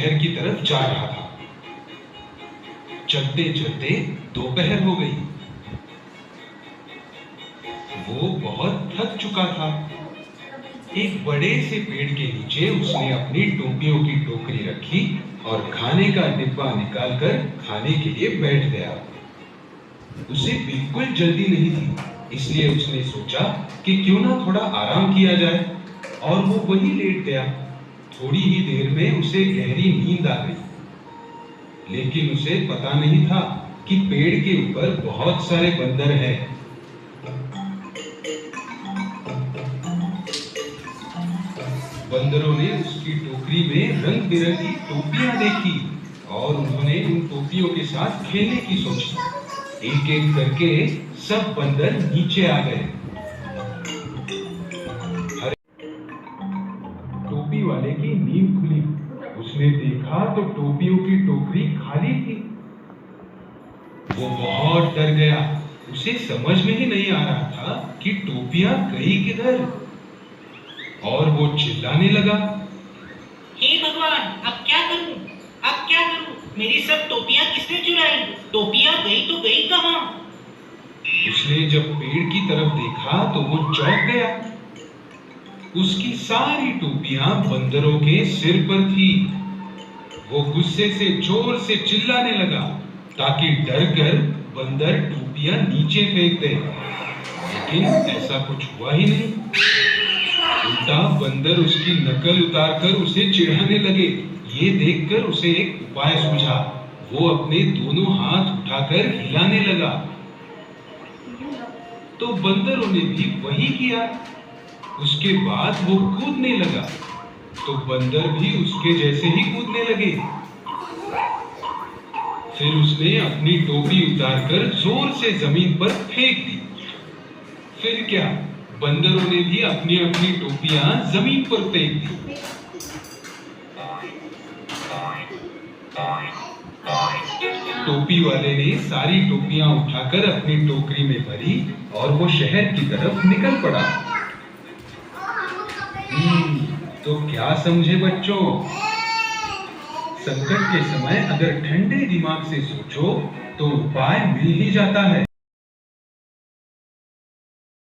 शहर की तरफ जा रहा था। चलते चलते दोपहर हो गई। वो बहुत थक चुका था। एक बड़े से पेड़ के नीचे उसने अपनी टोपियों की टोकरी रखी और खाने का डिब्बा निकालकर खाने के लिए बैठ गया। उसे बिल्कुल जल्दी नहीं थी, इसलिए उसने सोचा कि क्यों ना थोड़ा आराम किया जाए, और वो वहीं लेट गया। थोड़ी ही देर में उसे गहरी नींद आ गई, लेकिन उसे पता नहीं था कि पेड़ के ऊपर बहुत सारे बंदर हैं। बंदरों ने उसकी टोकरी में रंग बिरंगी टोपियां देखी और उन्होंने उन टोपियों के साथ खेलने की सोची। एक एक करके सब बंदर नीचे आ गए। टोपी वाले की नींद खुली। उसने देखा तो टोपियों की टोकरी खाली थी। वो बहुत डर गया। उसे समझ में ही नहीं आ रहा था कि टोपियां गई किधर, और वो चिल्लाने लगा, हे भगवान, अब क्या करूं? अब क्या करूं? मेरी सब टोपियां किसने चुराई? टोपियां गई तो गई कहां? उसने जब पेड़ की तरफ देखा तो वो चौंक गया। उसकी सारी टोपियां बंदरों के सिर पर थी। वो गुस्से से जोर से चिल्लाने लगा ताकि डर कर बंदर टोपियां नीचे फेंक दे, लेकिन ऐसा कुछ हुआ ही नहीं। उल्टा बंदर उसकी नकल उतारकर उसे चिढ़ाने लगे। ये देखकर उसे एक उपाय सूझा। वो अपने दोनों हाथ उठाकर हिलाने लगा, तो बंदरों ने भी वही किया। उसके बाद वो कूदने लगा, तो बंदर भी उसके जैसे ही कूदने लगे। फिर उसने अपनी टोपी उतारकर जोर से जमीन पर फेंक दी। फिर क्या, बंदरों ने भी अपनी अपनी टोपियां जमीन पर फेंक दी। टोपी वाले ने सारी टोपियां उठाकर अपनी टोकरी में भरी और वो शहर की तरफ निकल पड़ा। तो क्या समझे बच्चों? संकट के समय अगर ठंडे दिमाग से सोचो तो उपाय मिल ही जाता है।